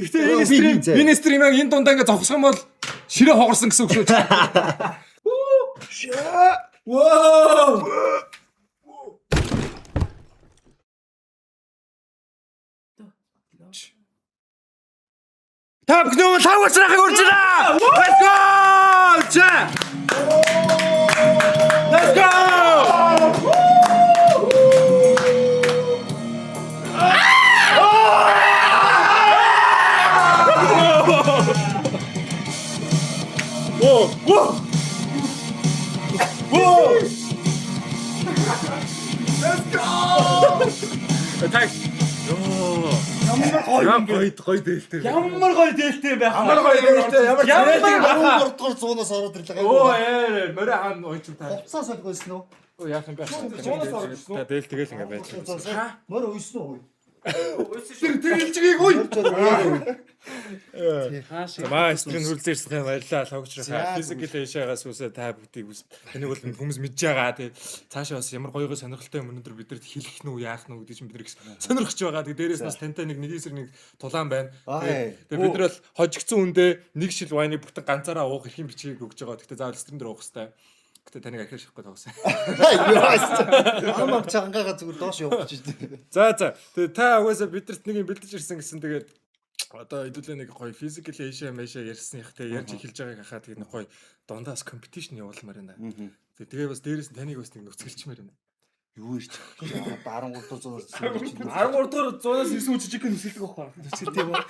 Гэтэ энэ стримийг энэ дундаа ингээ зогсох юм бол ширээ хогарсан гэсэн үг шүү. Вау! Та бүхэн лав уцрахыг үржлээ. Let's go! Let's go! Whoa! Let's go! Attack! Ямар гоё дээлтэй байх. Ямар Ямар 13 дугаар 100-аас ороод ирлээ. Оо морь хаан ойч та. Хувцас олгосон уу? Оо яах юм бэ? Та дээл тэгэл ингээ байж. Морь уйсан уу? Тэрэлжгийг ой. Хаашаа. Маа стрийн хүлзээрсэн баярлалаа. Логчроо физикэл яшаагаас үсээ та бүгдийг үс. Тэнийг бол хүмүүс мэдж байгаа. Тэгээд цаашаа бас ямар гоё сонирхолтой юм өнөөдөр бидэрт хэлэх нь үү яах нь үү гэдэг чинь бид нар сонирхож байгаа. Тэгээд дээрээс бас тантай нэг эсрэг нэг тулаан байна. Тэгээд бид нар бол хожигдсон үндэ нэг шил вайны бүтэн ганцаараа уух эрхийн бичгийг өгж байгаа. Гэхдээ заавал стрийн дээр уух хэрэгтэй. Гэтэ таныг ахиаш шахгүй тоглосон. Амаа чангаага зүгээр доош явуулж дээ. За. Тэгээ та угаасаа бидэрт нэг юм бэлдэж ирсэн гэсэн тэгээд одоо хэдүүлээ нэг гоё физикал эйшээ мэшээ ярьсных те ярьж эхэлж байгааг хахаа тэгээд нэг гоё дундаас компетишн явуулмаар байна. Тэгээ бас дээрээс нь таныг бас нэг нөхцөлчмээр байна. Юу ирч 13 дугаар 13 дугаар 100-аас 9 жижиг нөхцөлдөг байхгүй. нөхцөлтэй ба.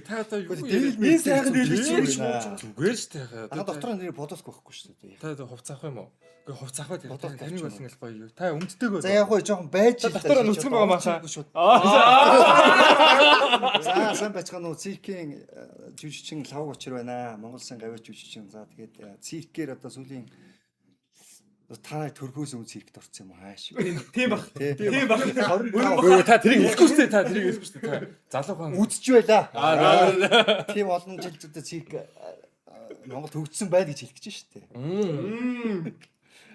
Та одоо юу Энэ сайхан дээлж чинь зүгээр ч тайхаа. Ага дотроо нэр бодолгүй байхгүй шүү дээ. Та хувцаах юм уу? Гэхдээ хувцаах бай таныг бол ингээл гоё юу. Та өмддөг үү? За яг гоо жоохон байж л дотроо нүцгэн байгаа маахаа. За сайн бачхан уу циркийн жүжигчин лав очир байна. Монгол сан гавьяа жүжигчин. За тэгээд циркээр одоо сүүлийн та төрхөөс өмнө циркт орсон юм хааш. Тийм баг. Тийм баг. Та тэрийг хэлэхгүй шүү дээ. Та тэрийг хэлэхгүй шүү дээ. Та залуухан үзэж байла. Тийм олон жил зүдэ цирк Монгол төгссөн байл гэж хэлэх гэж шүү дээ.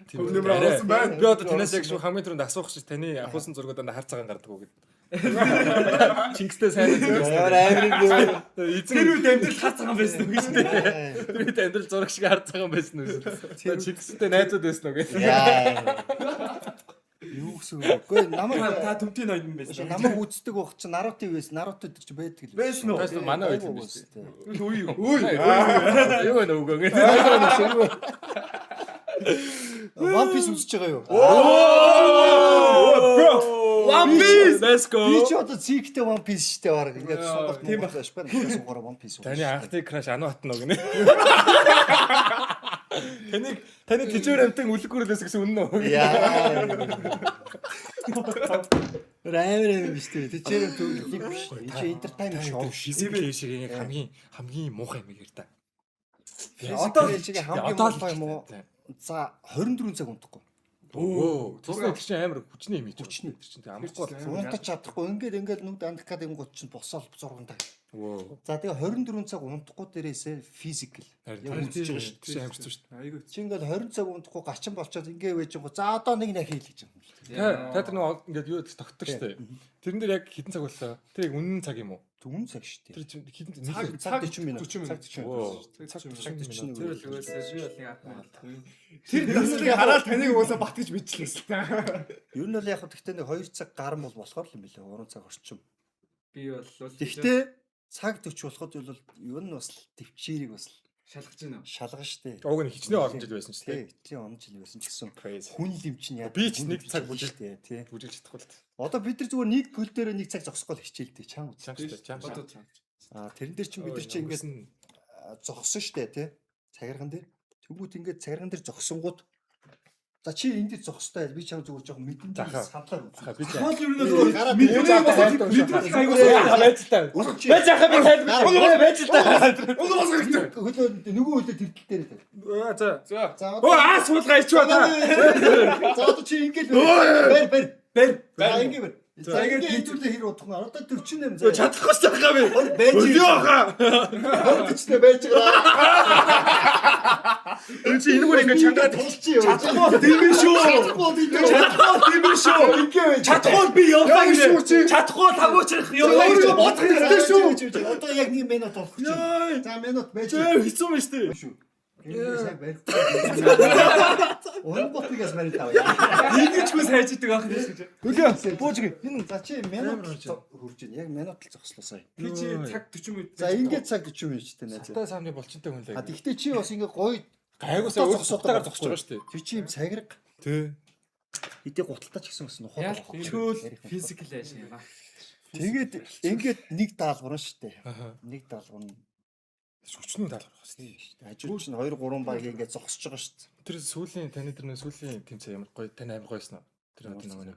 Тийм нэмэр авсан байна. Би одоо танаас яг шүү хамгийн түрүүнд асуух гэж таны ахуулсан зургууданд хар цагаан гардаг уу гэдэг. Чингистэй сайн үзсэн. Ямар амир Тэр үед амьдрал хар цагаан байсан уу гэж дээ. Тэр үед амьдрал зураг шиг хар цагаан байсан уу? Чингистэй найзууд байсан уу гэж. Юу гэсэн үг. Гэхдээ намайг Та төмтийн ноён байсан. намайг үздэг байх чинь Наруто байсан. Наруто гэдэг чинь байдаг л Байсан уу? Тэгээс манай үед юм биш. Үгүй юу. Юу вэ нөгөө ингэ. One Piece үзэж байгаа юу? One Piece. Let's go. Би ч одоо цирктэй One Piece штэ баг. Ингээд сонголт тийм байх шпан суугаар One Piece. Таны анхны краш ану хатна уу гинэ. Таны тижээр амтан үлгүүрлээс гэсэн үнэн үү? Яа. Райвэр биш үү? Тэчээр төгөлийг биш. Энэ чи entertainment show. Физикал шиг яг хамгийн муухай юм гэр та. Одоо чигээ хамгийн муухай юм уу? За 24 цаг унтахгүй. Оо, тэр чинь амар хүчний юм чинь. Тэр чинь амархгүй. Унтаж чадахгүй. Ингээд нүд андах гэдэг юм гот чинь босоол зургандаа. Оо. За тэгээ 24 цаг унтахгүй дээрээсээ физикал. Яг үзэж байгаа шүү. Тэр амарсан шүү. Айгуу. Чи ингээд 20 цаг унтахгүй гарчин болчоод ингээ вэж байгаа. За одоо нэг нах хийл гэж юм. Та тэр нөгөө ингээд юу тогтдог шүү дээ. Тэрэн дээр яг хэдэн цаг боллоо? Тэр яг үнэн цаг юм уу? Түн цаг шүү дээ. Тэр чинь хэдэн Цаг 40 минут. Цаг 40 минут. Цаг 40 Тэр минут. л үгүйсээ би бол нэг атмаа. Тэр дэслийг хараад таныг уусаа бат гэж мэдчихлээ та. Ер нь бол яг гэхдээ нэг 2 цаг гарan бол болохоор л юм билээ. 3 цаг орчим. Би бол Гэхдээ цаг 40 болоход бол ер нь бас төвчээрийг бас шалгаж байна. шалгана штэ. Уг нь хичнээн олон жил байсан ч тийм. Тийм он жил байсан ч гэсэн Crazy. хүн лим чинь яг Би ч нэг цаг бүжигтэй. тий. Бүжиглж чадахгүй л. Одоо бид нар зүгээр нэг хөл дээр нэг цаг зогсохгүй л хичээлтэй чам. Чам. Аа тэрэн дээр чинь бид нар чинь ингээд зогсон штэ тий. Цагирган дээр. Тэгвэл ингээд цагирган дээр зогсонгууд за чи энд дээр зогстой би чам зүгээр жоохон мэдэн сандлаар Аха би Хол ер нь байж та. Байж ахаа би тайлбар. Байж та. хөлөө нөгөө хөлөө тэрдэл дээр тий. За. За Оо аа суулгаа ич байна. За одоо чи ингээд бэр. За ингээд бэр. За ингээд хэвтүүлээ хэр удах нь одоо 48 за. Чадахгүй ч байгаа би. Байж Өлөөха. Хөдөлчтэй байж байгаа. Энэ чи энэгээр ингэ чангаад Толчи. чадахгүй димэн шүү. Чадахгүй би яваа гэж. Чадахгүй тагууч яваа гэж бодох хэрэгтэй шүү. байж. Одоо яг 1 минут болох гэж байна. За минут байж. Хэцүү байна шүү дээ. Энэ сайн барь. Он ботгоос барь тав. Ингэжгүй сайж идэг ах юм шиг. Хөлөө бууж гээ. Энэ За чи минут хурж байна. Яг минут л зогслоо сая. Би чи цаг 40 минут. За ингээд цаг 40 минут ч тийм найз. Сатай саамны болчинтай хүн л А тэгтээ чи бас ингээ гоё гайгуусаа өөр зогсоотойгоор зогсож байгаа шүү дээ. чи чи юм цагираг. Тий. Хэдий гуталтаа ч гэсэн бас нухад. Яг чөөл физикл яаш юм аа. Тэгээд ингээд нэг даалгавар нь шүү дээ. Нэг даалгавар нь Өчнөө даалгавар байна шүү дээ. ажил чинь 2 3 баг ингээд зогсож байгаа шүү дээ. Тэр сүүлийн таны тэр нэг сүүлийн тэмцээн ямар гоё тань амар гоёсноо. Тэр нөгөө нэг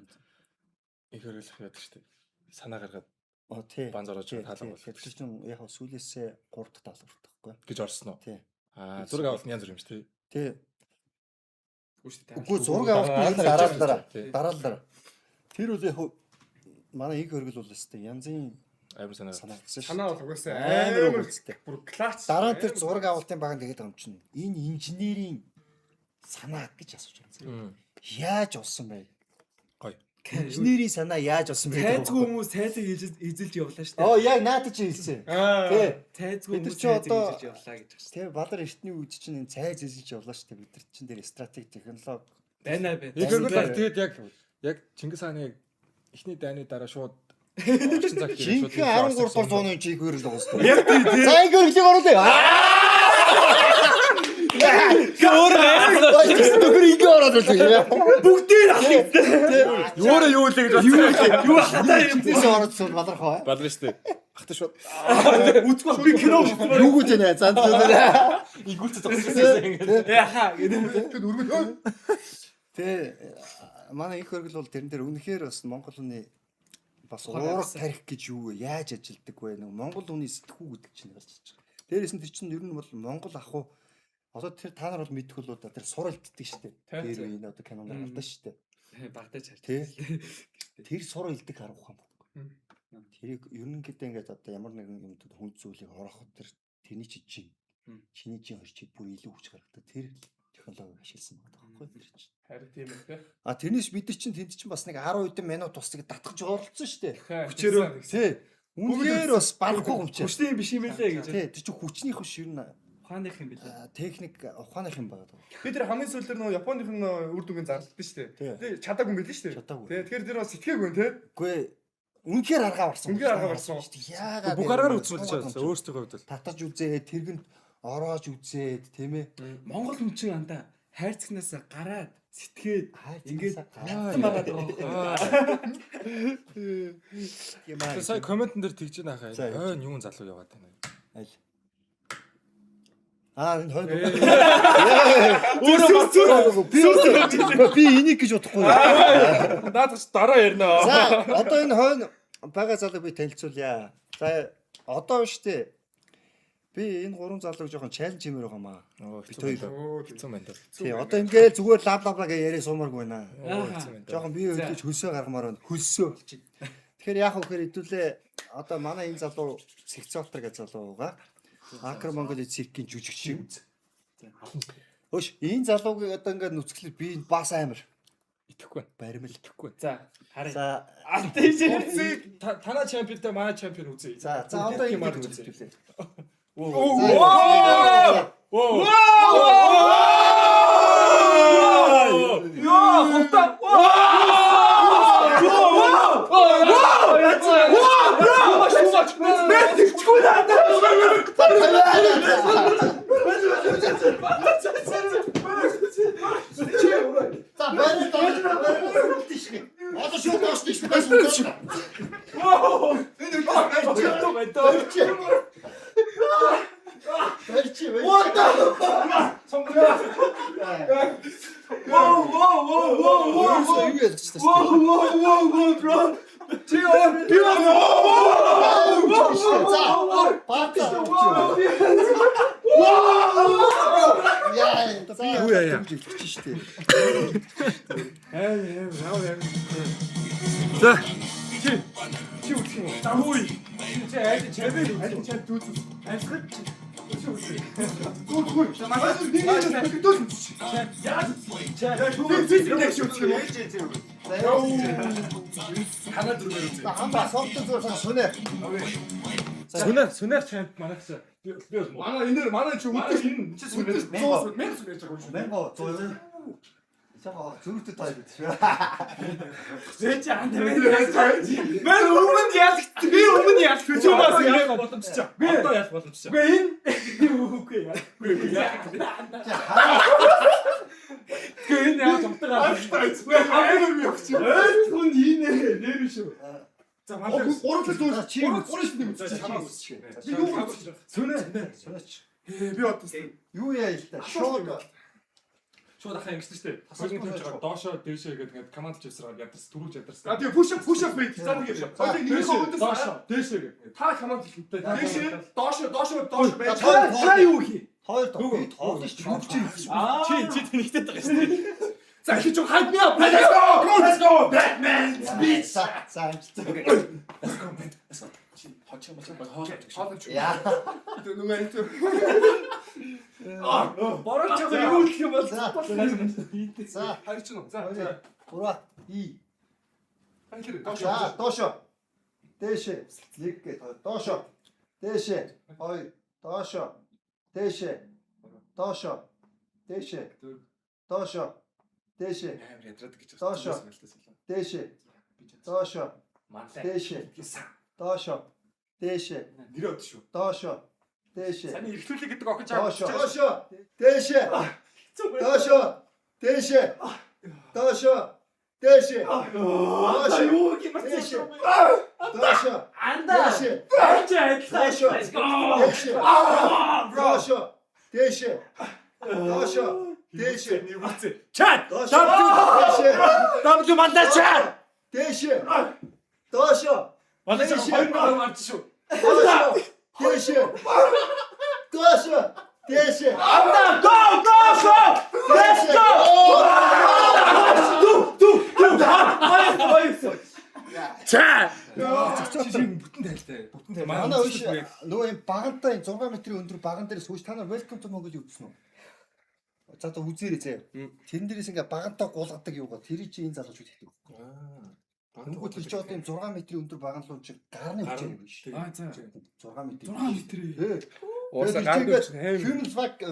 их хэрэглэх яадаг шүү дээ. Санаа гаргаад Тий. бан зорож таалга бол. Тэр чинь яг сүүлээсээ 3 дахь даалгавар тахгүй. гэж орсон уу? Тий. Аа зураг авалт нь янз бүр юм шүү дээ. Тий. Үгүй Үгүй зураг авах нь дараалалаа. Тий. Дараалалаа. Тэр үл яг манай их хөргөл бол өстэй янзын Амар санаа. санагдсан шүү. Санаа бол угаасаа Амар амар үстэй. бүр клач. Дараа нь тэр зураг авалтын багт тэгээд юм чинь энэ инженерийн санаа гэж асууж байгаа. Яаж олсон бэ? Гоё. Инженерийн санаа яаж олсон бэ? Тайзгүй хүмүүс тайзыг эзэлж явлаа шүү дээ. Оо яг наадад чи хэлсэн. Тий. Тайзгүй Бид нар хүмүүс чи тайзыг одоо- эзэлж явлаа гэж байна. Тэгээ Балар эртний үед чинь энэ цайз эзэлж явлаа шүү дээ. Бид нар чинь тэр стратеги технологи Байна бэ. Яг тэгээд яг Чингис хааны эхний дайны дараа шууд орчин цаг жинхэнэ 13 дугаар зууны жиг хөрөл гоостой. Яг тийм. За ингэ хөрөлийг оруулаа. Өөр ингэ оруулаа. Бүгдийг авах. юу л гэж бодсон. Юу хатаа юм. Тэс оруулсан балархаа. Бална шүү дээ. Ахтай шууд Үзгүй би кино Юу гэж нэ зан зүгээр. игүүцээ зогсчихсан ингээд. яха гэдэг. Тэ манай их хөргөл бол тэрэн дээр үнэхээр бас Монгол хүний бас уурах тарих гэж юу вэ? Яаж ажилдаг вэ? Нэг Монгол хүний сэтгүү гэдэг чинь бас чиж. Дээрээс нь тэр чинь ер нь бол Монгол ах уу одоо тэр та нар бол мэдэх бол тэр суралддаг шүү дээ. Тэр энэ одоо киноноор гардаг шүү дээ. Багдаж харж. Тэ. Тэр суралддаг арга ухаан байна. Тэрийг ерөнхийдөө ингээд одоо ямар нэгэн юм хүн зүйлийг орооход тэр тэрний чинь чиний чинь хоёр чи бүр илүү хүч гаргадаг. Тэр технологиг ашигласан байгаа байхгүй тэр чинь. Харин тийм ээ те. А тэрнээс бид нар чинь тэнд чинь бас нэг 10 хэдэн минут тусдаг татгаж оролцсон шүү дээ. Хүчээрөө. Тий. Үнээр бас барахгүй хүчээ. Хүчтэй биш юм байлээ гэж. Тий, тэр чинь хүчнийх биш ер нь Ухааных юм байлээ. техник ухааных юм байгаа. Би тэр хамгийн сүүлдэр нөгөө Японыхын үр дүнгийн зарлалтай шүү дээ. Тэгээ чадаагүй юм билээ шүү дээ. Чадаагүй. Тэгээ тэгэхээр тэр бас сэтгээгүй юм те. Үгүй үнэхээр аргаа барсан. Үнэхээр аргаа барсан. Яагаад Бүх аргаар үзүүлж байгаа өөрсдөө хувьд бол. татаж үзээд тэргэнд ороож үзээд тийм ээ. Монгол хүн чинь андаа хайрцагнаас гараад сэтгээд ингээд ингээд байгаа даа. Тэр сая комментэн дээр тэгж байна хаа. За, Хойно юун залуу яваад байна. аль. Энэ хойно. Би энийг гэж бодохгүй. Наад ч дараа ярина. За одоо энэ хойно бага залуу би танилцуулъя. За одоо штэ. Би энэ гурван залууг жоохон чаленж хиймээр байгаа маа. Бид хоёр. хэцүү байна даа. Тий одоо ингээл зүгээр лав лав гэж яриа сумааргүй байна. Хэцүү байна. Жоохон бие хөдлөж хөлсөө гаргамаар байна. Хөлсөө. Тэгэхээр яах вэ гэхээр хэдүүлээ одоо манай энэ залуу секцолтер гэж залуу байгаа. Акр Монголын циркийн жүжигчин. Хөөш энэ залууг одоо ингээд нүцгэлээ би энэ бас амар Итгэхгүй байна. баримл итгэхгүй. За харъя. За Антиж Танаа чемпионтай манай чемпион үзье. за одоо ямар ингэ үзье. хэлээ. Яа, хутаа. За баримл одоо шууд ооштой шүү дээ. За Чи үтх юм уу? За хөөе. Чи аль чад дүүц. Альсгад. Дүүх. Манай нэг нэг дүүц. Яа. Чи үтх юм уу? Танаа дөрөөр үзье. Хамбаа сонтой зүгээр сонь. Сүнээр чамд манайх чи би Манай энээр манай чи өдөр энэ чи сүнээр 100 100 яаж байгаа юм. Мэнго 100. Чамаа зүрхтэй таа гэдэг шүү. Зээч андаа мэн өмнө ялгт би өмнө ялгт чамаас яах боломжтой. би одоо яах боломжтой. Үгүй энэ үгүй яа. Гэн яа томтгаа. Хамгийн юм чи. Хүнийнэ нэр шүү. За манай Гурлал дүү. Чи Гурал шүү дээ. чамаа үсч. Би юу гэж. Сүнэч. Би одоо Юу яа л та. Шууд шууд ахаа ингэсэн шүү дээ. Хөлний тавьж байгаа доошоо дээшээ гэдэг ингээд команд чивсраад ядарс түрүүлж ядарс. А тэгээ push up бий. За тэгээ. Хоёрыг нэрхээ өдөр доошоо дээшээ гэдэг. Та команд хэлтэй. дээшээ доошоо байж. Та юу хий? хоёр доо тоолж чи. Чи тэнэгтэй байгаа шүү дээ. За хич хайд me up. Let's go. Batman speech. За амжилт. Хоч хоолч. Яа. Нүгээр itu. Бороо ч юу гэх юм бол За. Хайч нь. За. Ураа. И. Хайр. За, доошо. Дээшээ. Нэг гэ доошо. Дээшээ. Хоёр. Доошо. Дээшээ. Доошо. Дээшээ. Доошо. Дээшээ. Амар ядраад гэж Доошоо. Дээшээ. Доошо. Манлаа. Дээшээ. Доошо. Дээшээ. Нэрээ өд шүү. Доошо. Дээшээ. Саний эрхлүүлээ гэдэг огж Доошо. Доошо. Дээшээ. Доошо. Дээшээ. Доошо. Дээшээ. Доошо. юу гэх юм бэ? Дээшээ. Доошо. Андаа. Дээшээ. Чи адилхан. Доошо. Дээшээ. Доошо. Дээшээ. Доошо. Дээшээ. Нийгүүлцээ. Чад. Доошо. Дээшээ. Дамжи мандаа чад. Дээшээ. Доошо. Манай ч хоёр нөр марч шүү. Доошо. Дээшээ. Доошо. Дээшээ. Андаа. Доошо. Дээшээ. Чад. Бүтэн тайлтай. Бүтэн тай. Манай үш нөгөө юм багантай 6 метрийн өндөр баган дээр сууж та нар welcome to Mongolia үзсэн үү? За одоо үзээрэй зэ. Тэрэн дээрээс ингээ багантай гулгадаг юугаа тэр чи энэ залуучууд хэлдэг. Тэнгүүд тэр чи одоо юм 6 метрийн өндөр баган руу чи гарны хүчээр юм биш. Аа за. 6 метр. 6 метр. Уусаа гар дэвч Human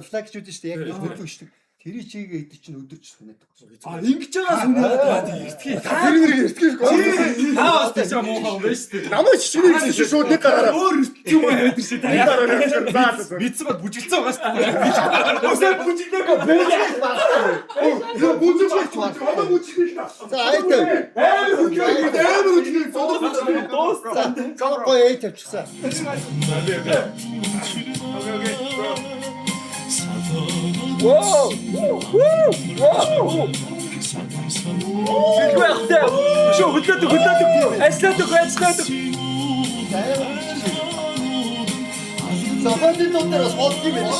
flag ч үүдэн шүү дээ. Яг өдөрт өшдөг. Тэр чигээ идэж чинь өдөрч сүнэдэг. А ингэж байгаа сүнээд эртгий. Тэр нэр эртгэж гоо. Таа бас тийш муухай юм байна шүү дээ. Намайг чичнээ гэсэн шууд нэг гараараа. өөр юм байдаг шээ. Нэг гараараа. За. Бицэн бод бүжгэлцэн байгаа шүү дээ. Өсөө бүжигдээгүй бэлээ. Юу бүжиж байна. Одоо бүжиж байна. За айтай. Амар үгүй. Дууссан. Цаа гоё эй тавьчихсан. Воо! Сэлбэхтэй. Шо хөдлөдөг. Ажлаадаг. Сабатын дотор спорт юм байна.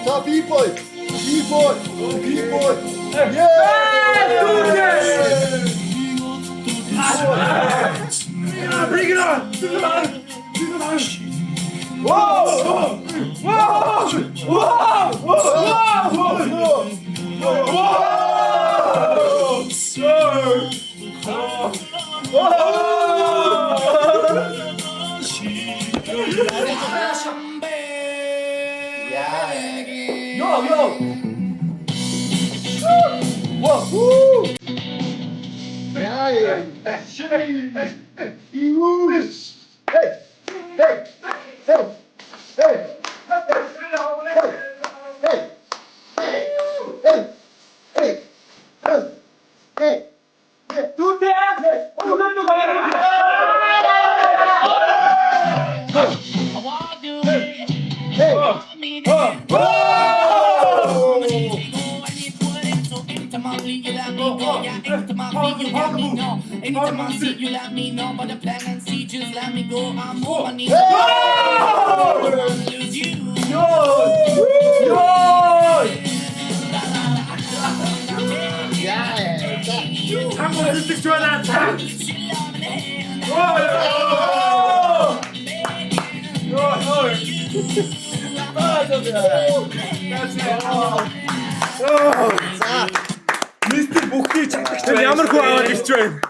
За B-boy. Bring it on! Anytime I see you, let me know. But the plan and see, just let me go. I'm on my knees. Lose you. Мистер бүхий чадлагч Ямар хөө аваад ирч байна?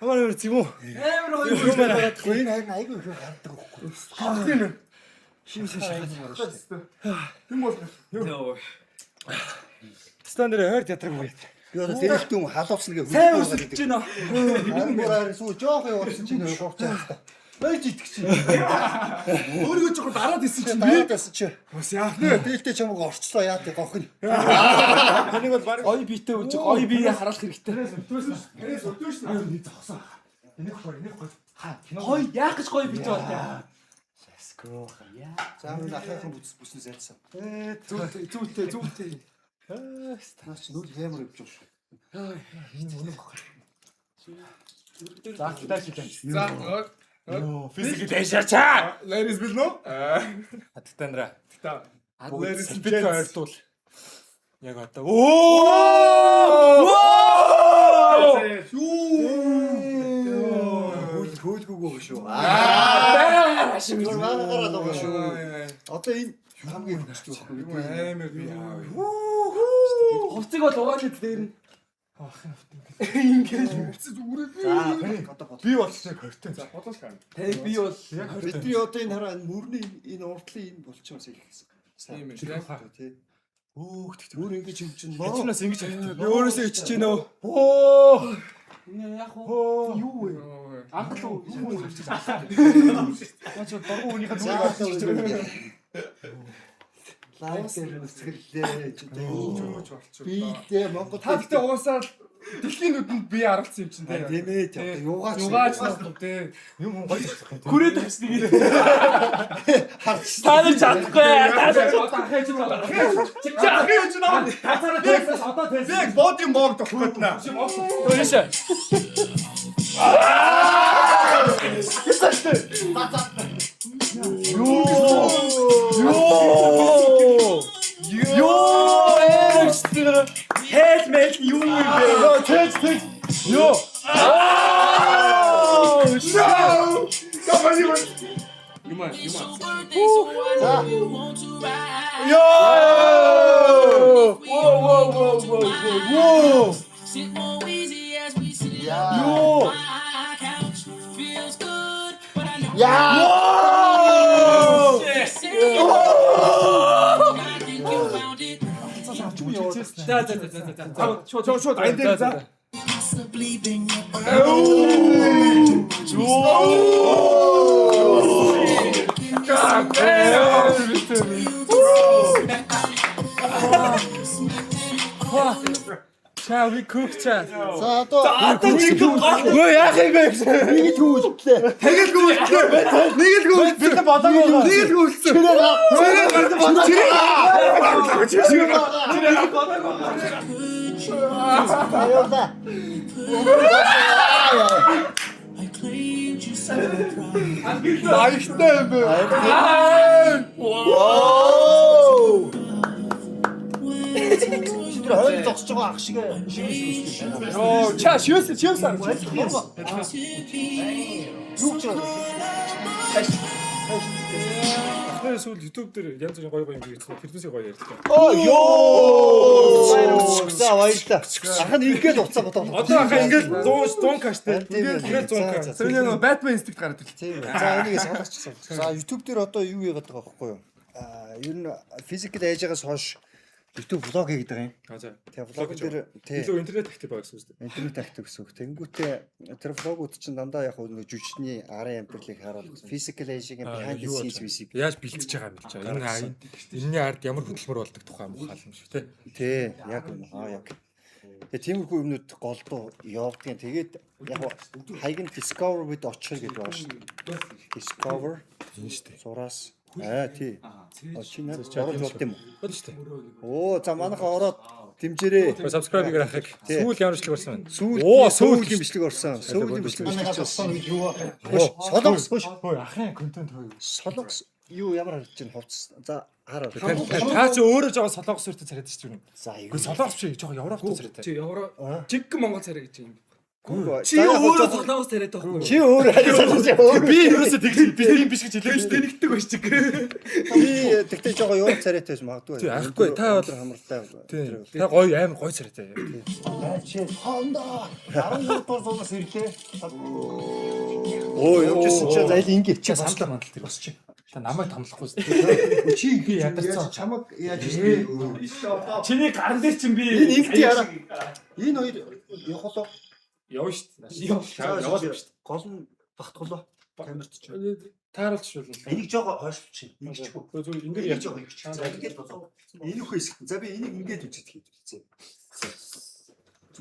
Амар тийм үү? Энэ хайр айгүй их гардаг байхгүй. Стандарт хойд ятраг үү? Би одоо тэрэлтэн халуусна гэж Сайн өсөж байна. Харин сүү жоох явуулсан чинь гоовч байгаа. Байж итгэж чинь. Өөрийгөө жоохон дараад исэн чинь Дараад байсан чи. бас яах вэ? Дээлтэй чамаг орчлоо яа тий гохно. Таныг бол баг Гоё биетэй үуч гоё бие хараалах хэрэгтэй. Тэрээс өдөөш нь зогсоо. Энийг гой. Гоё яах гэж гоё биетэй болтой. За энэ ахын бүснээс ялсан. Зүүтэй. Наач нүд хэмэр явж байгаа шүү. заахтай шилэн. За. Физик дэшачаа. Лэрис билнэ? Хаттандра. Та. Лэрис бит ойртуул. Яг одоо. Оо! Хөөлгөөгөө шүү. Аа шим. Гараад байгаа шүү. Одоо энэ хамгийн хүчтэй байхгүй. Амар би яа. Хувцыг бол угаалт дээр нь. Би болчихсон хортой. За бодож гань. Тэг би бол Бидний одоо энэ хараа мөрний энэ урдлын энэ болчихоос их Тийм ээ. тий. Мөр ингэж юм чинь Чинээс ингэж харагдав. би өөрөөсөө ичж гинэ. Оо! энэ яг уу юу вэ? Анхал уу? Яаж дургу үнийхээ зүрийг олж ирж байгаа. Лайк дээр үсгэлээ ч болчих. бийлээ Монгол Та гэхдээ угаасаа дэлхийн нүдэнд бие аргалсан юм чинь тийм тийм. ээ тий. Юугаач Югаач тийм. Юм гоё болох юм. Хүрээд авчихсан юм. харч Та нар чадахгүй. Та нар Одоо ахиж байна. Чи ахиж байна. цаараа тэсээс одоо тэс. Яг боди мог тоххот наа. Өөрөөсөө. Ёо эрсдэр хэлмэл юу юм бэ? Ёо, тэц. Ёо. Камани мөн. Ёо! Whoa! Sit more easy as we sit Ёо. on my couch. Feels good, but I know Ёо! I think you found it. За. Шууд айн дээр за. Possibly been your Чаа ви кукчаа. За одоо Өө яах юм бэ? нэг л хүүлтлээ. Тэгэл гүйлээ. Нэг л гүйл. Бид болоог байгаа. Нэг л гүйлсэн. Аюулаа. I claimed you so proud. Баяртай юм бэ. Тэр хойд зогсож байгаа ах шиг шивээс үстэй. Йоо, чаа шивээс. Юу ч Ахны сүүл YouTube дээр янз бүрийн гоё юм хийсэн. Тэрнээсээ гоё ярьдаг. За баярлалаа. Ахын ингээд уцаа бодоо. Одоо ахаа ингээд 100 каштай. Ингээд 100 каш. Тэр нэг Batman Instinct гараад ирлээ. Тийм. За энийг санаачихсан. За YouTube дээр одоо юу яагаад байгаа байхгүй юу? Ер нь physical age-аас хойш YouTube vlog хийгээд байгаа юм. За. Тэгээ vlog дээр илүү интернет актив байгаа гэсэн үг үү? интернет актив гэсэн үг. Тэнгүүтээ тэр vlog-ууд чинь дандаа яг нэг жүжигчний арын амьдралыг харуулдаг. Physical age-ийн behind the scenes висиг. Яаж бэлтэж байгаа юм бэлж байгаа. Энэний ард ямар хөдөлмөр болдог тухай мухаал юм шиг тий. Тий, яг юм. Яг. Тэгээ тиймэрхүү юмнууд голдуу явагдгийн. Тэгээд яг хаяг нь discover with очих гэдэг байна шүү дээ. Discover Тийм шүү дээ. сураас тий. Чиний орж болт юм уу? Бол шүү дээ. Оо, за манайхаа ороод дэмжээрэй. Subscribe-ийг харахыг. Сүүл ямар бичлэг болсон байна? Сүүлийн бичлэг орсон. Сүүлийн бичлэг орсон. Солонгос биш. Хөөе, ахын контент хөөе. Солонгос юу ямар харж чинь хувцас. За хараа. Та чи өөрөө жоо солонгос үртэй царайд шүү дээ. За юу. Гэхдээ солонгос биш, жоо Европтой царайд. Чи Евро жиг Монгол царай гэж юм. Чи Өөрөө солонгос царайд байхгүй. Чи өөр хараа. Би ерөөсөө тэгж би тийм биш гэж хэлээ. Тэнэгдэг байж чиг. Би тэгтээ жоо юу царайтай байж магадгүй. Тий, ахгүй, та бол хамартай. Та гоё амар гоё царайтай. Чи хондоо 12 дугаар зуунаас ирлээ. Оо явжсэн чи за ингэ чи Сандлаа мандал тэр бас чи. Та намайг томлохгүй шүү. чи Би ядарсан. чамаг яаж ирсэн? Чиний гар дээр чинь би Энэ ингэдэг яра. Энэ хоёр явахлаа. явна шүү дээ. Яваад шүү дээ. Гол нь багтголоо. Камерт ч. Тааруулж болно. Энийг жоо хойшлчих. Ингэчихгүй. Зүгээр ингээд яаж жоо ингэчих. За ингээд бодоо. Энэ үхээс. За би энийг ингээд үжиж хийдэг.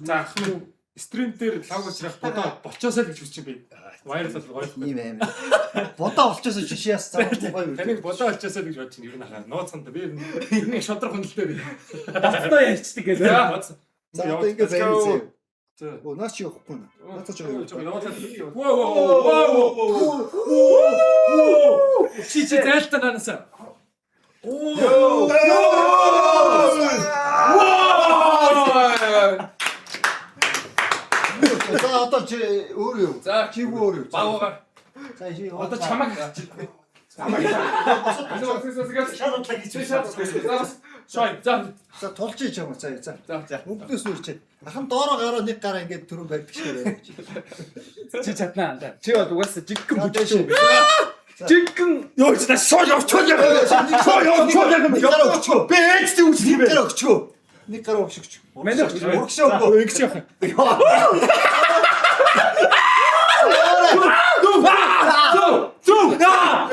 За ах нь стрим дээр лав уучрах бодоо болчоосаа л гэж хүсэж би. Вайрал гоё. Ийм амар. Бодоо олчоос жишээс цаа гоё. Таныг бодоо олчоосаа л гэж бодож байна. Ер нь хаа нууцсанд би нэг шодрох хүнэлтэй би. Баттай ярьчдаг гэдэг. За одоо ингээд байрцээ. Оо наач явахгүй нэ. Наач яваад. Воо. Чи зайлтаа нанасаа. Оо. За одоо чи өөр юу? За чи өөр юу? Баагаар. За чи Одоо чамаг гарч. За тулж ич юм за. Өнгдөөс үрчээ. Ахан доороо гараа нэг гараа ингээд түрүү барьдаг шиг байна. Чи чаднаа. Чи бол угаасаа жиггэн Бүжиг. жиггэн Юу ч шоо явчихвал яг. Нэг гараа өгчөө. Би ээжтэй үгүй нэг гараа өгчөө. Нэг гараа өгч. Манай Өгшөө. Ингэж яах.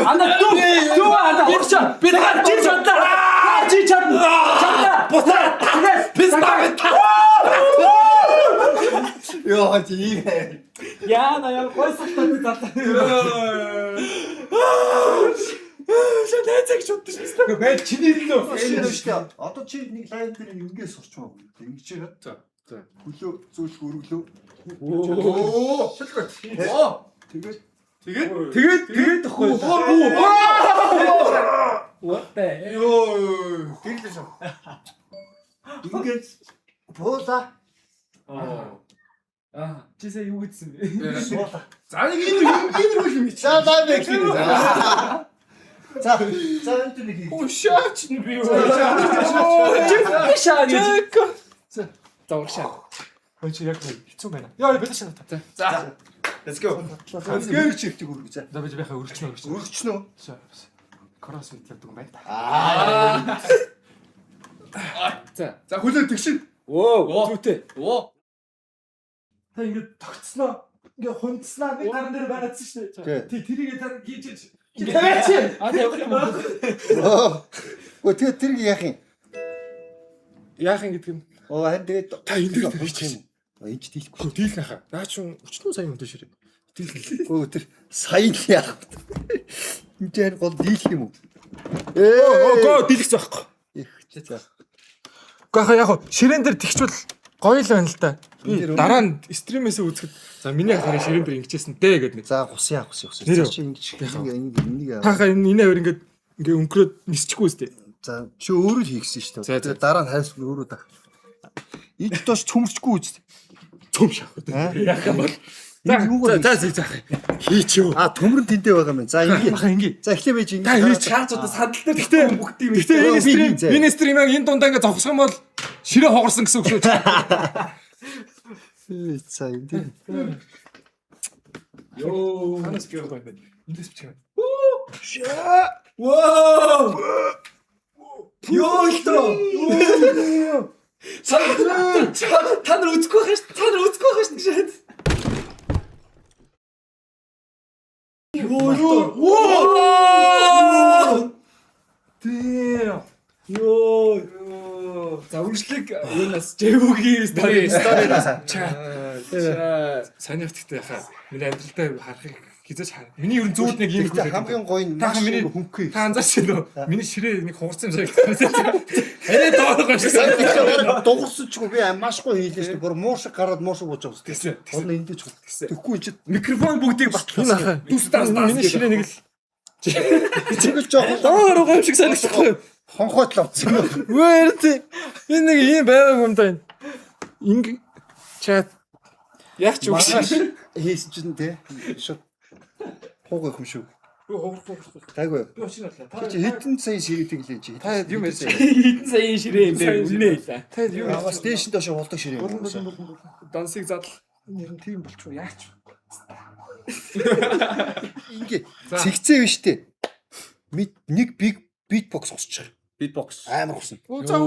ана туу ана урчаа би дахиад чи чадлаа чи чадлаа бутаа пистагт Яа тийм. яана яа гойсолтой задлаа Шанэцэг шутдаг шүү дээ. Бай чиний лөө. Энэ шүү. Одоо чи нэг лайв дээр ингээс сурчмаа. Ингэж яагаад. За. Хөлөө зөөлх өргөлөө. оо Тэгээд тахгүй what the ёо тэгээд шүү. Ингээд буула. чи сая юу гэсэн бэ За нэг энэ юм. За лайв хийх. За энэ нэг. ушаач нь би юу шаа за уршаа Хөөе чи яг хэцүү байна. Яа бид шанаа. за Let's go. Гэр чивтэг үргэж. За би яхаа өргөчнө. Өргөчнөө. Кросфит гэдэг юм байна. за хөлөө тэгшин зүйтэй Та ингэ тогтсноо. Ингээ хундснаа нэг гаран дээр байгаадсан шүү дээ. Тий тэрийгээ та хийж тавиач явах юм Өө тэгээд тэр яах юм? яах юм гэдэг нь. Оо харин тэгээд Та энэ дээр хийчих юм. Энд дийлэхгүй. Дийлэх хаа. Наа чи 40 сая юм дэшэр. Дийлэх. Өө тэр сайн л яах вэ? Энд дээр гол дийлэх юм уу? Гоо дийлэх зөөхгүй. Их за. Гэхдээ яг ширээн дээр тэгчвэл гоё л байна л да. Би дараа нь стримээсээ үзэхэд за миний хараа ширээн дээр ингэжсэн дээ гэдэг нэг. За гусяа. Чи ингэж энийг Хааха энэ авир ингээ өнгөрөөд нисчихгүй үстэй. за чи өөрөө л хийгсэн шүү дээ. Тэгээд дараа нь хайс өөрөө дах. Ид тоош цөмөрчгүй үст. Цөм шах. Яг юм бол За хийчихв. Төмөр нь тэндээ байгаа юм. За ингэ. Ингээ. За эхлээ байж ингэ. Та хийж Чаачуудаа садал дээр бүгд юм. Гэтэ энэ стримийг энэ дундаа ингээ зогсох юм бол ширээ хоорсон гэсэн үг шүү. За энэ. Йоо. Ханаас би гоё байна. Эндээс бичих юм. Вау! Ёолтоо. Та нар үзэхгүй байх шүү. Та нар үзэхгүй байх шүү гэж. Ёолтоо. Дээ. Ёо. За үргэлжлэг юунаас Жэвүүгийн сториноос. Сайн явдагтай яхаа. Миний амьдралдаа харахыг хизээч хаа. Миний ер нь зүүд нэг юм Гэхдээ хамгийн гоё нь Та миний хөнгөө. та анзаарч байна уу? Миний ширээ нэг хугарсан юм шиг. Арай доороо шүү. Дугсчгүй би маш гоё хийлээ шүү. Бүр муу шиг гараад муу шиг бууж байгаа. Тэгсэн. Орно эндээ ч тэгэхгүй энэ чинь Микрофон бүгдийг батлаа. Дүстаас миний ширээ нэг л чиглэж жоохон доороо юм шиг санагдахгүй. хонхойд л авцсан юм. Вэр тий. Энэ нэг юм байгааг юм даа. Инг чат яг ч Маргааш үгүй. хийсэн чинь тий. Шууд хуугах юм шүү. Тайгүй. Би очиж надлаа. Чи хэдэн сая ширээ тэглээ чи. Та юу ярьж байна? Хитэн сая ширээ юм бэ? Үнэ хэлээ. Та юу Аваа стейшн доош болдог ширээ. дансыг задал нэр нь тийм болчихоо яач. Ингээ цэгцээ биш үү? Нэг биг битбокс усчих. Битбокс. Амар хусан. За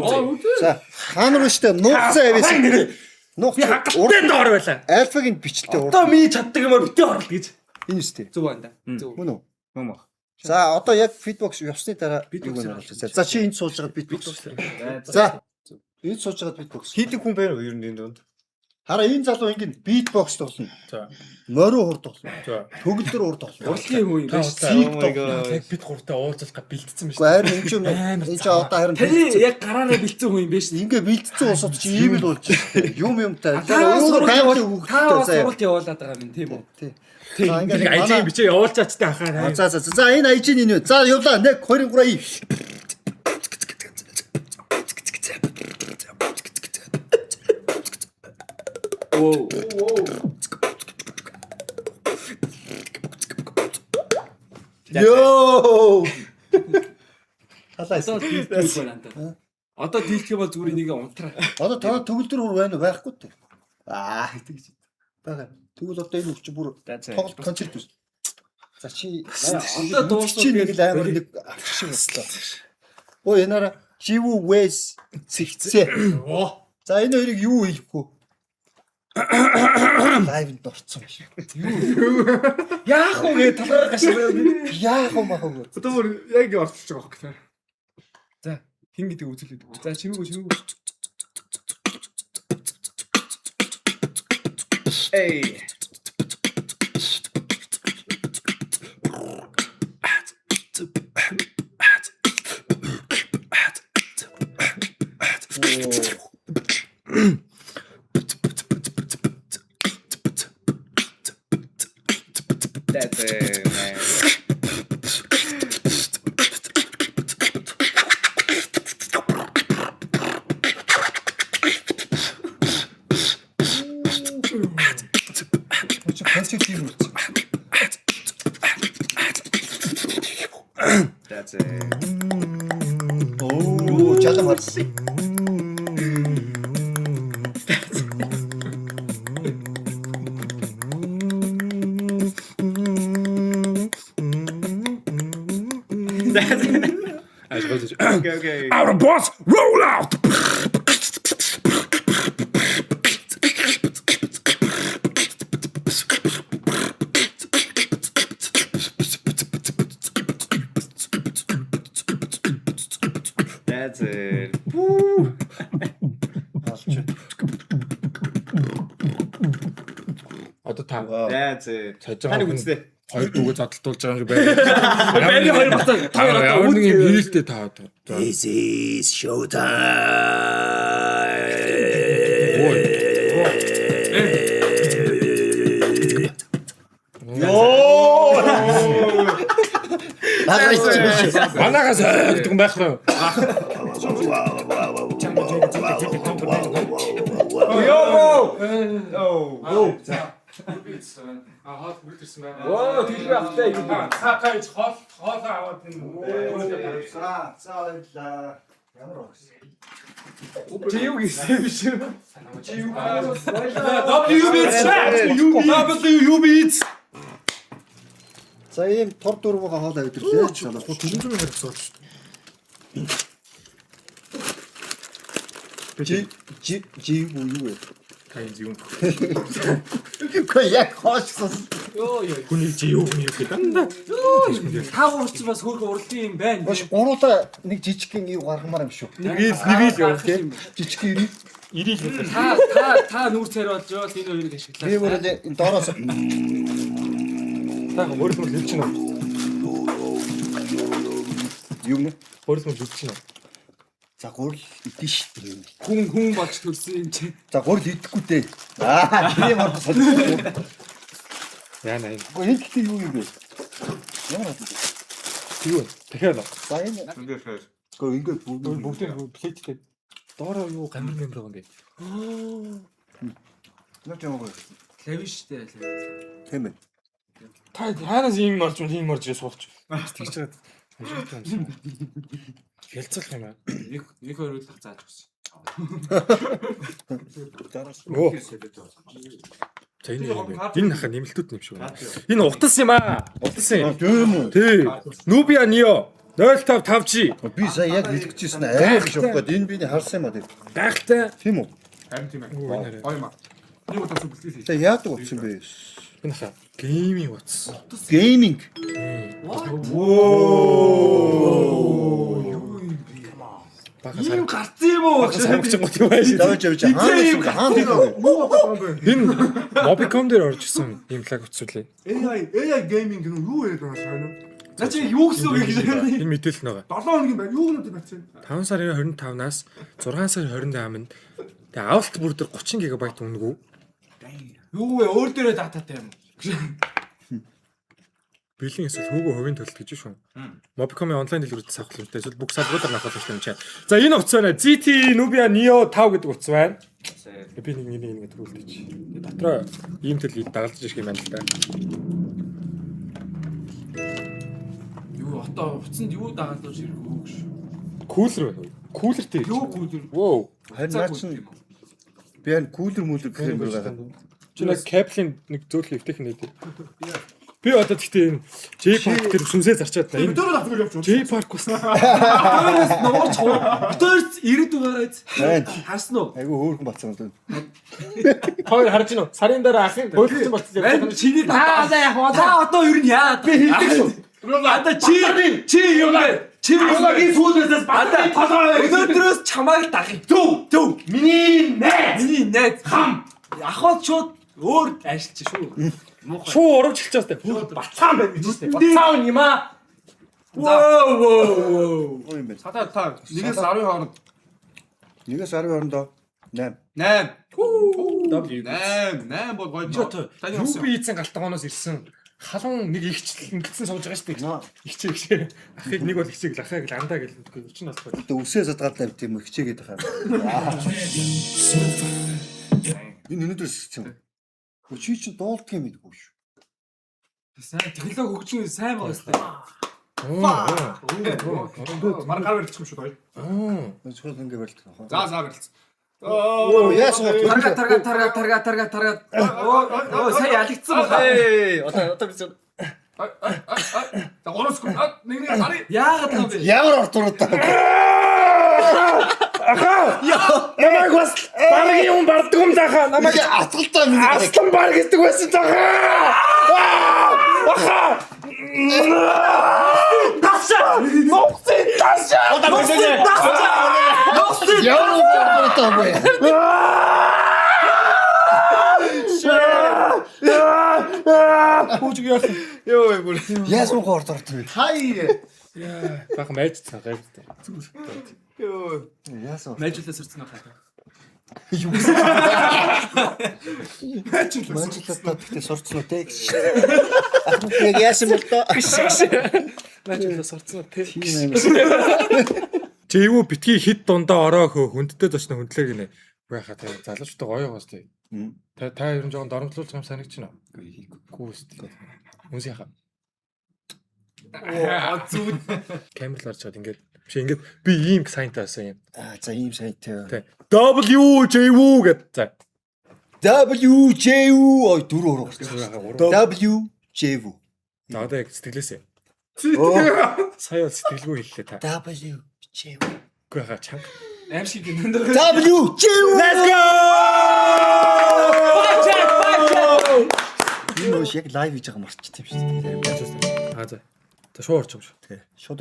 За хаанар биш үү? Нууцсан авьяасан. Нууц Хагалттай доор байлаа. альфагийн бичлэлтэй Одоо миний чаддаг юмар битээ орлоо гэж. энэ үстэй. Зүг байна да. Зүг. Мөн үү? Мөн. За одоо яг фитбокс явсны дараа юу гэнэ болж байна. За чи энд сууж байгаа битбокс. За энд сууж байгаа битбокс. Хийдэг хүн байна уу ер нь энэ донд? Хараа энэ залуу ингэ битбокс тоглоно. За. Морио хурд тоглоно. За. Төгөлдөр хурд тоглоно. Урлагийн хүн юм байна шүү. Циг Oh my God. тоглоно. яг бид гуравтаа уулзах га бэлдсэн юм Уу шүү. харин энэ ч одоо харин Таны яг гараараа бэлдсэн хүн юм байна шүү. ингээ бэлдсэн усууд чи ийм л болж байна. Юм тай. Та Өөрөө гайвал Та өгөхтэй заяа. суралт явуулаад байгаа юм тийм үү? Тий. Тийм ингээ ажиг бичээ явуулчаачтай хахаа. За энэ айжин энэ. За явлаа 1 2 3. Оо. Йоо. Халаас. Одоо дийлдэх байна да. Одоо дийлдэх бол зүгээр энийг унтраа. Одоо та төгөлдөр хур байна уу? Байхгүй дээ. Тэгж байгаа. Тэгвэл одоо энэ өгч бүр тоглолт концерт үз. За чи Одоо дуусах чи нэг л амар нэг шиг боллоо. Өө янаараа живүү вэс цэгцээ. За энэ хоёрыг юу хийх вэ? Лайвд орцсон биш. Яах вэ гэ талаараа гашиг. Яах юм аа. Одоо бүр яг орчиж байгаа хөх та. За хин гэдэг үзүүлээд. За чимээгүй. Эй. That's it, man. Чи концерт юм уу? That's it. Оо, чалам харсан. Okay. Our boss roll out. That's it. Одоо та That's it. цаж Таны байгаа үзлээ. хоёр дүүгээ задлуулж байгаа юм байна. Бэри хоёр бацаа. Та Ямар нэг юм хийлтэй та одоо. This is showtime. Манагаас гэдэг юм байхгүй юу? Хоол бүрдэрсэн байна. Оо тэгвэ автай юу. Цаакаач хоол аваад энэ. За баярлаа. Ямар уу? Чи юу гэсэн биш үү? Чи юу? WBS. За ийм тор дургуугаа хоол авирлээ. Төлөв юм хэрэгсэн болж шүү дээ. Жи юу вэ? Тань юм. Үгүй яг хоошсон. Хүний чи юу гэдэг дандаа. Та уурч бас хөөх урлын юм байна. Гош гуруула нэг жижигхэн ив гаргамаар юм шүү. Нэг ил тийм. Жижигхэн ирээ. Ирийг Та нүүр царай болж байгаа энэ хоёрыг ашиглаа. Би бүр энэ доороос та өөрөөр хэлж чинь үү? юу нэ? Өөрөөр хэлж чинь үү? За гурил идэн шүү. Хүн болж төлсөн юм чи. За гурил идэхгүй дээ. Би бодсон. Яа наа. Гэхдээ энэ гэхдээ юу юм бэ? Ямар хат вэ? Юу вэ? Дахиад. За энэ ингээд Бүгдээ плейттэй. Доороо юу гамбар мэмбэр байгаа юм. нэг юм гоё. Клавиштэй. Тийм ээ. Та хаанаас ийм орж ирээ сууч. Тэгж чад. Хэлцэх юм аа. Нэг хоёрлох зааж өгсөн. Оо. За энэ наха нэмэлтүүд нэм шиг байна. Энэ утас юм аа. Утас юм. Тийм үү? Тий. Nubia Neo 055G. Би сая яг хэлчихсэн амар биш өгөхгүй. Энэ биний харсан юм аа тийм. Гайхалтай. Тийм үү? Харин тийм ээ. Гоё маа. Нэг удаа сүлбэлтээс За яадаг утсан бэ? Энэ наха гейминг утас. Гейминг. Ийм гарсан юм уу? Самгч гот юм аа. Давж хаана тийм муу байгаа юм бэ? Энэ Mobicom дээр орж ирсэн ийм лаг утас үлээ. AI gaming гэнэ юу яриад байгаа сайн уу? За чи юу гэсэн үг гэж байна? Энэ мэдээлэл нэгэ. 7 хоногийн байна. Юу гэнэ бацсан? 5 сарын 25-наас 6 сарын 28-нд тэгээ авалт бүр дээр 30 ГБ үнэгүй. Юу вэ? Өөр дээрээ дататай юм. Бэлэн эсвэл хөөгөө хувийн төлөлт гэж шүү. Mobicom-ийн онлайн дэлгүүрүүд авах хэрэгтэй. Эсвэл бүх салбаруудаар авах хэрэгтэй юм чаа. За энэ утас байна. GT Nubia Neo 5 гэдэг утас байна. Би нэг төрүүлдэг чи. Дотроо ийм төлөв дагалдаж ирэх юм байна л да. Юу одоо уцанд юу дагалдаж ирэх үү гэж. Кулер байна уу? Кулер дээр. Юу кулер. Воо. харин наа чинь би энэ кулер мүлэр гэх юм байгаа. Чи нэг кабелийн нэг зөөлхөн эвтэх нэт. Би одоо гэхдээ энэ J Park дээр сүнсээ зарчаад байна. Дөөрөө авчих явж J Park ус. Дөөрөөс нууч дөөрс ирээд байгаа. Харсан уу? Айгу хөөрхөн бацсан юм. Хоёр харж гинөө. Сарын дараа ахын хөөлгөж болчихлоо. Байна чиний дата яг одоо ер нь яа би хэлдэг шүү. Одоо чи юм бэ? Чи юугийн сүүлээс бата толгой өнөөдрөөс чамайг дагах. Төв. Миний найз хам. Ахвал шууд өөр ажиллаж шүү. Шуу урагч хэлчихээс таа. Бацаан байна гэж байна. Бацаан юм аа. Воо. Юу юм бэ? Сатаа та 1-ээс 10 хооронд 1-ээс 10 хоорондоо 8. 8 бол гоё. Таны Юу би эзэн галтгооноос ирсэн. Халуун нэг ихчлэл ингэсэн сууж байгаа шүү дээ. Ихчээ. Ахыг нэг бол ихчээг л ахаа гэл андаа гэл үгүй чинь бас гоё. Тэ үсээ задгаалтай тийм хичээгээд байгаа. Энэ өнөөдрөөс чинь. Чи чинь дуулдаг юм гэдэггүй шүү. Сайн технологи хөгжин сайн байгаа сте. Марга гар барьчих юм шүү гоё. Зөвхөн ингэ барилдаг. За барилцсан. Оо яасан Тарга. Оо сая ялагдсан баха. Одоо би За гороос нэг гарыг Яагаад юм бэ? ямар ортуруудаа. Намайг бас баргийн юм барддаг юм заахаа. Намайг Атгалтай миний гарыг. Аслан бар гэдэг байсан заахаа. Тасаа. Ямар ортуруудаа вэ? Хүүжиг яасан. Йоо бүр. Яасан ортурд вэ? хай. Бахан байж цаа гайвтай. Яасан. Мэжлээс ирсэн байна. Манчилтаа тэгтээ сурцсан уу те. Яг яасан бол тоо. Мэжлээс сурцсан тий. Жэвүү битгий хит дундаа ороо хөө хүндтэй зочно хүндлээ гинэ. Яхаа та залуучтай гоё байгаас тий. Та ер нь жоохон доромжлуулж юм санагч байна. Гүү үстэй. Үнс яхаа. Зүуд. Камерлаар чад ингээд биш ингээд би ийм сайнтай байсан юм. За ийм сайтай. Тий. WJW гэд. За. WJW ой дөрөв урагч. WJW. За одоо яг сэтгэлээсээ. Оо. Сая сэтгэлгүй хэллээ та. WJW. Үгүй хаа чанга. Аим шиг гэнэ. WJW. Let's go! Энэ яг лайв хийж байгаа марччих юм шүү дээ. За. За шууд орч юм шүү. Тий. Шууд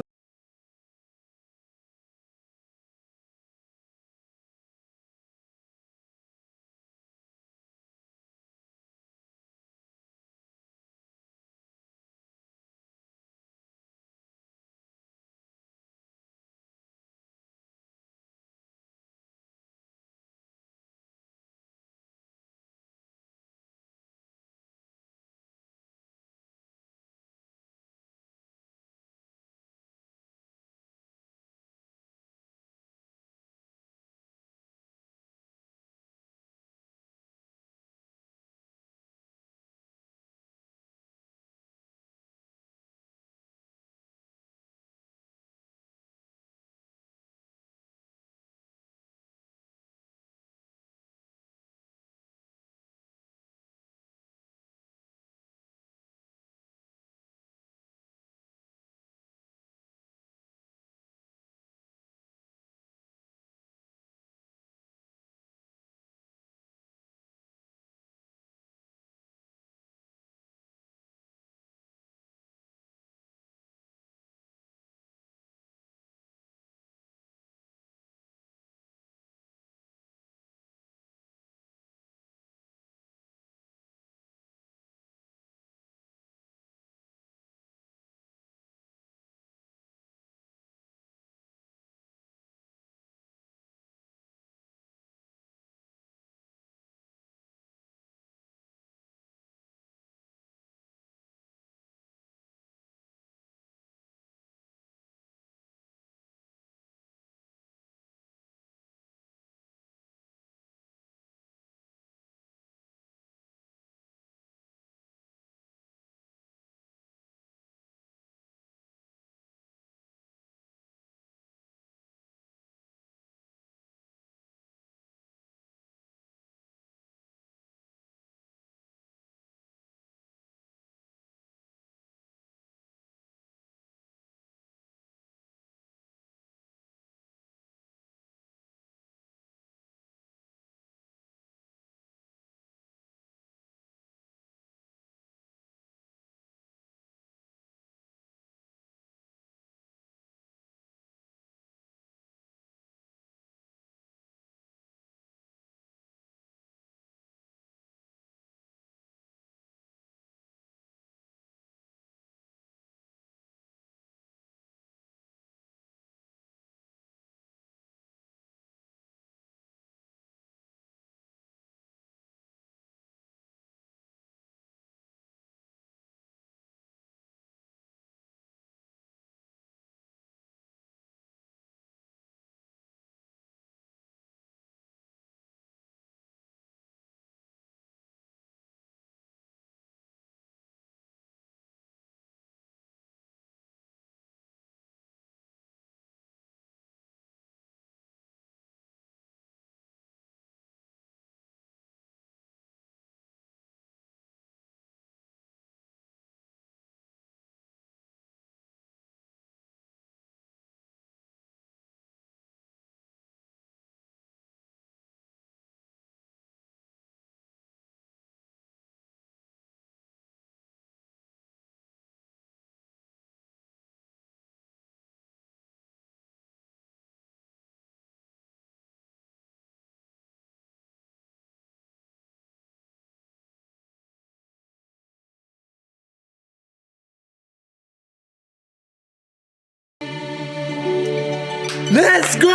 Let's go!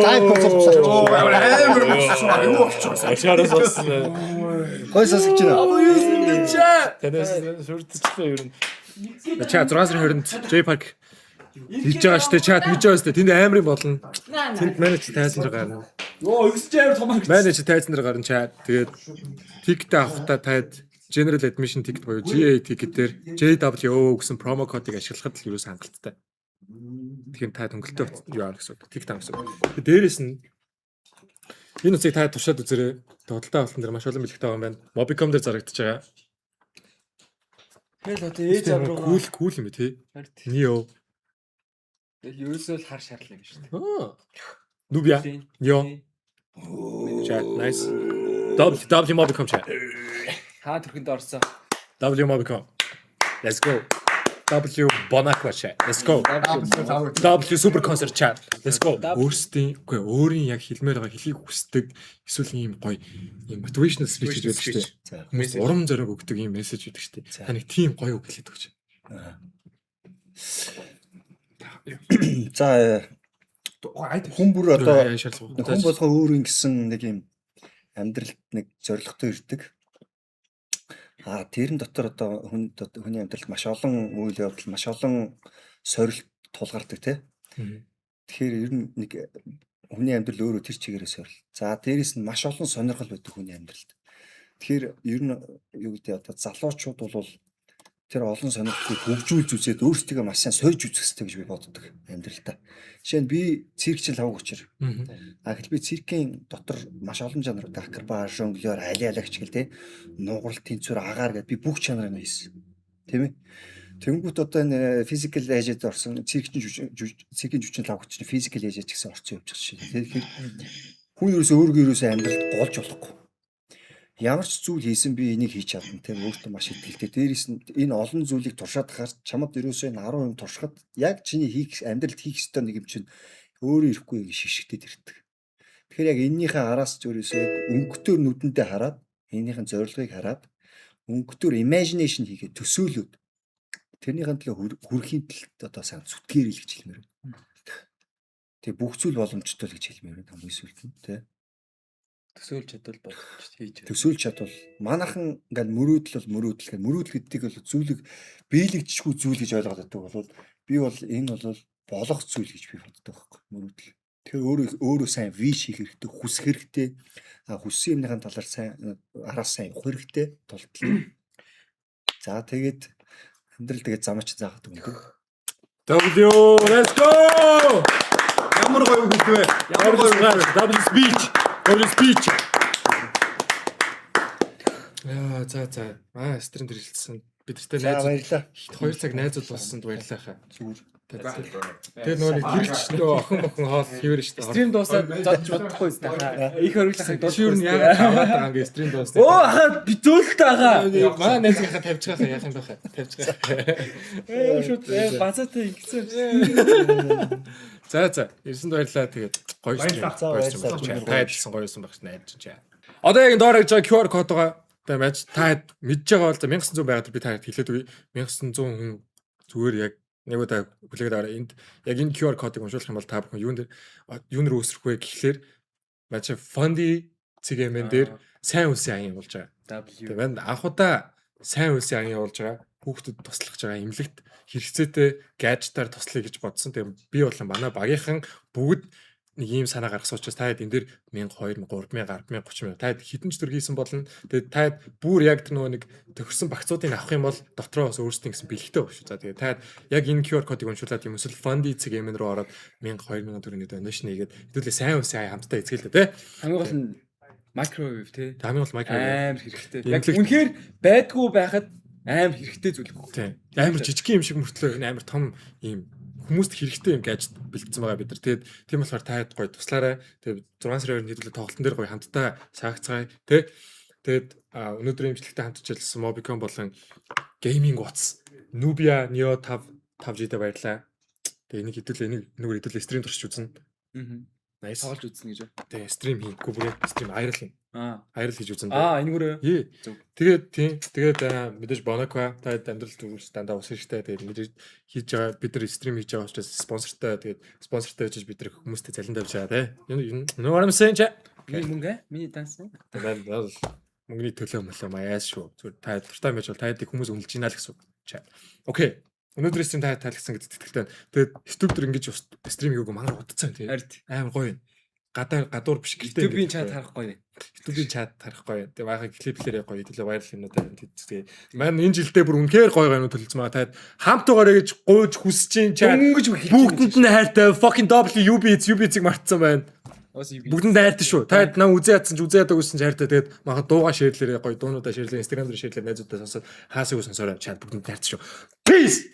Лайв концерт Амар Ашаараас болсон. Гой сонсож байна. Танаас шүрдчихлээ ер нь. Чаа 6 сарын 20-нд J Park хийж байгаа штэ чат хийж байгаа штэ тэнд амрын болно. Тэнд менежер тайзан дээр гарна. Йоо, юусч амар том хангаж. Менежер тайзан дээр гарна чат. Тэгээд тикет авахтаа таад General Admission ticket боёо GA ticket-ээр JWO гэсэн промо кодыг ашиглахад л юус хангалттай. Тэгэхээр та төнгөлтөө юу аа гэсэн үг. Тикет авах гэсэн үг. Тэгээд дээрэс нь энэ үцгийг та туршаад үзээрэй. Тодалтай болсон дээр маш олон бэлгтэй байгаа юм байна. Mobicom дээр зарагдаж байгаа. Хэл одоо ээж аваа руу. Cool юм тий. Neo. Тэгэл ерөөсөө л хар шаарлаа гэж шүү дээ. Nubia. Neo. Chat nice. W Mobicom chat. Хаа төрхөнд орсон. W Mobicom. Let's go. W Bonacqua chat. Let's go. W Super Concert chat. Let's go. Өөрийн яг хэлмээр байгаа хэлхийг хүсдэг эсвэл ийм гоё ийм motivational speech гэж байдаг шүү дээ. Хүмүүс урам зориг өгдөг ийм мессеж өгдөг шүү дээ. Та нэг тийм гоё үг хэлээд өгч. За хүн бүр одоо хүн болгоо өөрийн гэсэн нэг юм амьдралд нэг зоригтой ирдэг. Тэрэн дотор одоо хүний амьдралд маш олон үйл явдал, маш олон сорилт тулгардаг тий. Тэгэхээр ер нь нэг хүний амьдрал өөрөө тэр чигээрээ сорил. За дээрэс нь маш олон сонирхол байдаг хүний амьдралд. Тэгэхээр ер нь юу гэдэг одоо залуучууд бол тэр олон сонирхлыг хөгжүүлж үзээд өөрсдөө маш сайн сойж үзэх хэрэгтэй гэж би боддог амьдралдаа. Жишээ нь би циркчл хавг учир. Ахил би циркийн дотор маш олон жанрууд акробат, жонглер, алиалагч гэл те нугарал, тэнцвэр, агаар гэдээ би бүх чанарыг хийсэн. Тийм ээ. Тэнгүүт одоо энэ физикал эйжэд орсон циркийн жүжигчин хавг учир физикал эйжэд гэсэн орцсон явж байгаа шээ. Тэгэхээр хүн ерөөсөө амьдралд голж болохгүй. Ямар ч зүйл хийсэн би энийг хийж чадна тийм өөртөө маш ихтэй. Дээрээс нь энэ олон зүйлийг туршаад хахаар чамд ерөөсөө энэ 10% туршихад яг чиний амьдралд хийх ёстой нэг юм чинь өөрөө ирэхгүй шишгтэд ирдэг. Тэгэхээр яг энэнийхээ араас ч ерөөсөө яг өнгөтөр нүдэндээ хараад энэнийхэн зорилгыг хараад өнгөтөр imagination хийгээд төсөөлөд тэрнийхэн төлөө хүрэхийн тэлд одоо сайн зүтгээрэй гэж хэлмээр байна. Тэгээ бүх зүйл боломжтой л гэж хэлмээр байна хамгийн сүүлд нь тийм. Төсөөлж чадвал бодож хийж. Төсөөлж чадвал манайхан ингээд мөрөөдөл гэдэг бол зүйлийг биелэгдэшгүй зүйл гэж ойлгоод байдаг бол би бол энэ бол болох зүйл гэж би боддог байхгүй мөрөөдөл. Тэгэхээр өөрөө сайн виш хийх хэрэгтэй, хүсэх хэрэгтэй. Хүссэн юмныхаа талаар сайн араас сайн явах хэрэгтэй тултал. За тэгээд амьдрал тэгээд замаач заагаад өгнө. W let's go. Ямар гоё үг хэлвэ. Ямар гоё W speech. Яа за. Стрим төрөлдсөн. Бидэртэй найз. Баярлалаа. 2 цаг найзууд болсонд баярлалаа хаа. Зүгээр. Тэгээ нөгөө нэг хэрэгчлөө охин хоол хийвэр штэ. Стрим дуусаад зодж бодохгүй зү. Их хөргөлсөн дуусах. Чи юу нь яг аваад байгаа ингээ стрим дуусна. Оо хаа би зөөлтэй байгаа. Маа найзынхаа тавьж байгаа яах юм бэ хаа. Тавьж байгаа. Шууд базаатай ингэсэн. За ирсэнд баярлалаа. Тэгээд гоё стрим. Баярлалаа. Тайлсан гоёсэн багш найз чинь. Одоо яг доор гэж байгаа QR код байгаа. Тэмэж та мэдж байгаа бол 1900 байгаад би таад хэлээд үгүй. 1900 хүн зүгээр яг нэг удаа хүлээгээд аваа. Энд яг энэ QR кодыг уншуулах юм бол та бүхэн юунэр үүсрэх вэ гэхлээр маш Fundy цэгийн дээр сайн үлсийн аян болж байгаа. Тэгээд анхудаа сайн үлсийн аян болж байгаа. Хүүхдэд туслах гэж байгаа эмнэлэгт хэрэгцээтэй гаджетаар туслая гэж бодсон. Тэгээд би бол манай багийнхан бүгд нэг ийм санаа гаргасан учраас таад энэ дээр 1000, 2000, 3000, 10,000, 30,000 таад хитэн ч төр хийсэн болно. Тэгээд таад бүр яг тэр нөгөө нэг төгссөн багцуудыг авах юм бол дотроо бас өөрсдийн гэсэн бэлгтэй баг шүү. За тэгээд таад яг энэ QR кодыг уншуулад юм эсвэл Fundy цэгийн рүү ороод 1000, 2000 төгрөгийн donation хийгээд хэдүүлээ сайн үсээ хамтдаа эзгэлээ те. Хамгийн гол нь microwave те. Хамгийн гол microwave амар хэрэгтэй. Яг үнэхээр байдгүй байхад амар хэрэгтэй зүйл гэх. Тийм. Амар жижиг юм шиг мөртлөө энэ амар том ийм хүмүүст хэрэгтэй юм гаджет бэлдсэн байгаа бид нар. Тэгээд тийм болохоор таад гоё туслаарай. Тэгээд 6 сарын 20-нд хэдүүлээ тоглолтын дээр гоё хамтдаа саагцгаая тий. Тэгээд өнөөдрийн имжлэгтэй хамтж ажилласан Mobicom болон Gaming Watts, Nubia Neo 5G-д баярлаа. Тэгээд энийг хэдүүлээ стрим туршиж үзнэ. Nice. Тоглож үзнэ гэж. Тэгээд стрим хийхгүй бүрээ стрим айрал юм. Айрал хийж үзнэ. Энэгүрээ. Тэгээд мэдээж Bonacqua таад амьдрал төвс дандаа ус хэрэгтэй. Тэгээд мэдээж хийж байгаа бид нар стрим хийж байгаа учраас спонсортой. Тэгээд спонсортой гэж бид нар хүмүүстэй залин тавьж байгаа тий. Юу what I'm saying. Миний мөнгө миний данс. Тэгээд мөнгөний төлөө маяас шүү. Зүгээр та дуртай байж бол та ядыг хүмүүс үнэлж гинэ л гэсэн. Окей. Өнөөдрийн стрим та таалагдсан гэдэгт итгэлтэй байна. Тэгээд YouTube дээр ингэж стрим хийгээгүй мангар удацсан тийм. Амар гоё. Гадуур биш гэхдээ YouTube-ийн чат харахгүй. YouTube-ийн чат харахгүй. Тэгээ баахан клиплэрээ гоё төлөө вайрал юмнууд байна. Тэгээ маань энэ жилдээ бүр үнэхээр гоё гоё төлөвлөсөн байгаа. Таад хамтугаараа гэж гуйж хүсэж чинь чат бүгдэнд нь хайртай fucking WUBZ мартсан байна. Бүгдэнд хайртай шүү. Таад нам үзээ ядсан ч үзээ ядаг гэсэн ч хайртай. Тэгээд мага дуугаа шеэрлэрээ гоё дуунуудаа шеэрлээ, Instagram дээр шеэрлээ, найзуудаа сонсоод хаасыг сонсороо чат бүгдэнд хайртай шүү. Peace.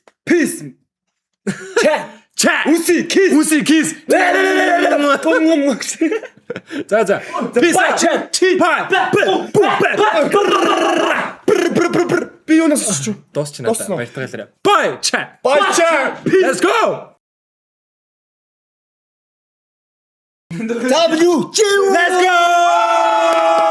Cha. Usi kiss. За. Peace. Chat. Би юунаас сонсч. Дуусч надаа. Баяртайгаа. Bye. Chat. Let's go. Let's go.